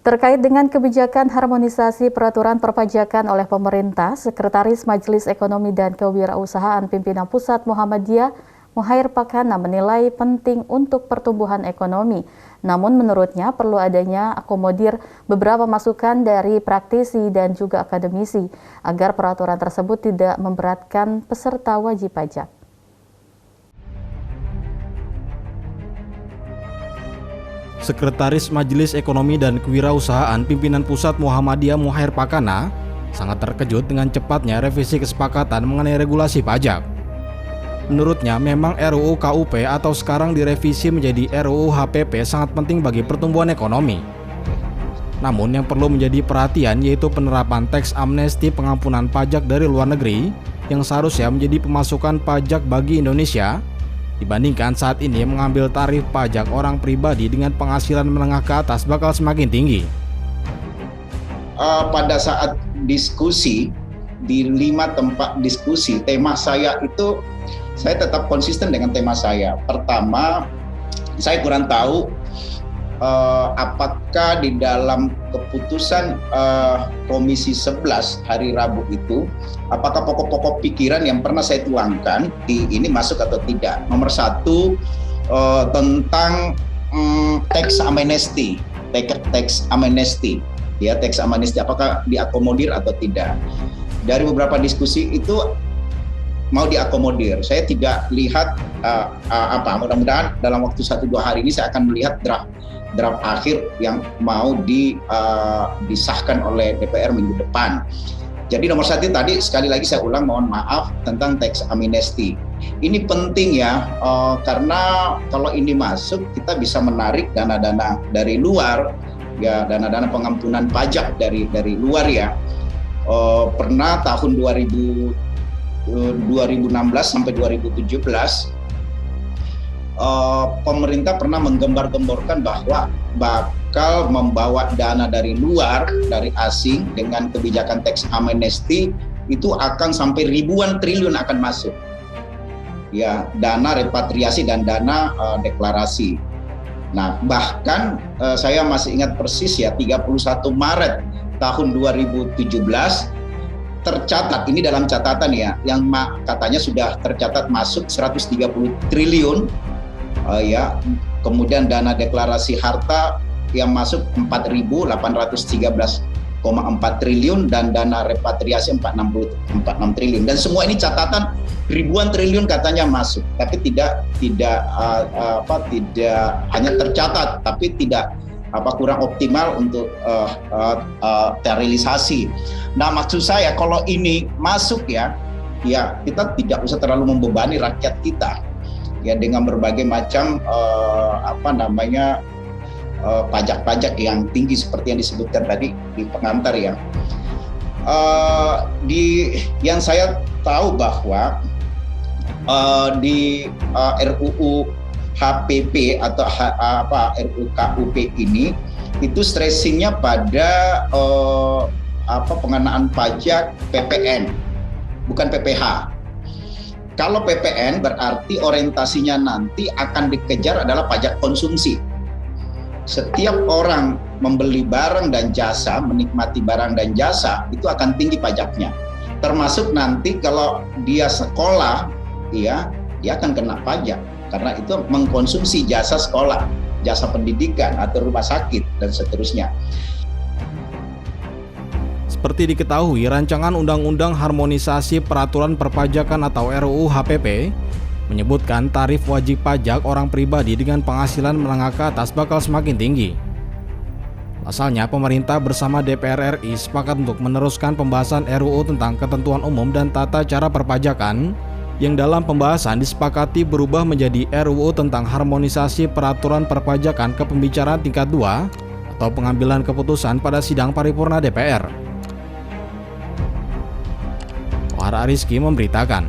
Terkait dengan kebijakan harmonisasi peraturan perpajakan oleh pemerintah, Sekretaris Majelis Ekonomi dan Kewirausahaan Pimpinan Pusat Muhammadiyah, Muhair Pakana menilai penting untuk pertumbuhan ekonomi. Namun menurutnya perlu adanya akomodir beberapa masukan dari praktisi dan juga akademisi agar peraturan tersebut tidak memberatkan peserta wajib pajak. Sekretaris Majelis Ekonomi dan Kewirausahaan Pimpinan Pusat Muhammadiyah Muhair Pakana sangat terkejut dengan cepatnya revisi kesepakatan mengenai regulasi pajak. Menurutnya, memang RUU KUP atau sekarang direvisi menjadi RUU HPP sangat penting bagi pertumbuhan ekonomi. Namun yang perlu menjadi perhatian yaitu penerapan teks amnesti pengampunan pajak dari luar negeri yang seharusnya menjadi pemasukan pajak bagi Indonesia, dibandingkan saat ini mengambil tarif pajak orang pribadi dengan penghasilan menengah ke atas bakal semakin tinggi. Pada saat diskusi, di 5 tempat diskusi, tema saya itu, saya tetap konsisten dengan tema saya. Pertama, saya kurang tahu apakah di dalam keputusan Komisi 11 hari Rabu itu, apakah pokok-pokok pikiran yang pernah saya tuangkan di ini masuk atau tidak. Nomor 1 tentang teks amnesti, ya, teks amnesti apakah diakomodir atau tidak. Dari beberapa diskusi itu mau diakomodir. Saya tidak lihat mudah-mudahan dalam waktu 1-2 hari ini saya akan melihat draft akhir yang mau disahkan oleh DPR minggu depan. Jadi nomor 1 tadi sekali lagi saya ulang, mohon maaf, tentang teks amnesti. Ini penting ya, karena kalau ini masuk kita bisa menarik dana-dana dari luar, ya, dana-dana pengampunan pajak dari luar ya. Pernah tahun 2016 sampai 2017 pemerintah pernah menggembar-gemborkan bahwa bakal membawa dana dari luar, dari asing dengan kebijakan teks amnesti itu akan sampai ribuan triliun akan masuk. Ya, dana repatriasi dan dana deklarasi. Nah, bahkan saya masih ingat persis ya, 31 Maret tahun 2017 tercatat, ini dalam catatan ya, yang katanya sudah tercatat masuk 130 triliun ya, kemudian dana deklarasi harta yang masuk 4.813,4 triliun dan dana repatriasi 46 triliun, dan semua ini catatan ribuan triliun katanya masuk, tapi tidak hanya tercatat tapi tidak kurang optimal untuk terrealisasi. Nah, maksud saya kalau ini masuk ya kita tidak usah terlalu membebani rakyat kita ya dengan berbagai macam pajak-pajak yang tinggi seperti yang disebutkan tadi di pengantar ya. Yang saya tahu bahwa di RUU HPP atau RUU KUP ini itu stressingnya pada pengenaan pajak PPN, bukan PPH. Kalau PPN berarti orientasinya nanti akan dikejar adalah pajak konsumsi. Setiap orang membeli barang dan jasa, menikmati barang dan jasa, itu akan tinggi pajaknya. Termasuk nanti kalau dia sekolah, dia akan kena pajak. Karena itu mengkonsumsi jasa sekolah, jasa pendidikan, atau rumah sakit, dan seterusnya. Seperti diketahui, rancangan Undang-Undang Harmonisasi Peraturan Perpajakan atau RUU HPP menyebutkan tarif wajib pajak orang pribadi dengan penghasilan menengah ke atas bakal semakin tinggi. Asalnya, pemerintah bersama DPR RI sepakat untuk meneruskan pembahasan RUU tentang ketentuan umum dan tata cara perpajakan yang dalam pembahasan disepakati berubah menjadi RUU tentang harmonisasi peraturan perpajakan ke pembicaraan tingkat 2 atau pengambilan keputusan pada sidang paripurna DPR. Ohara Rizky memberitakan.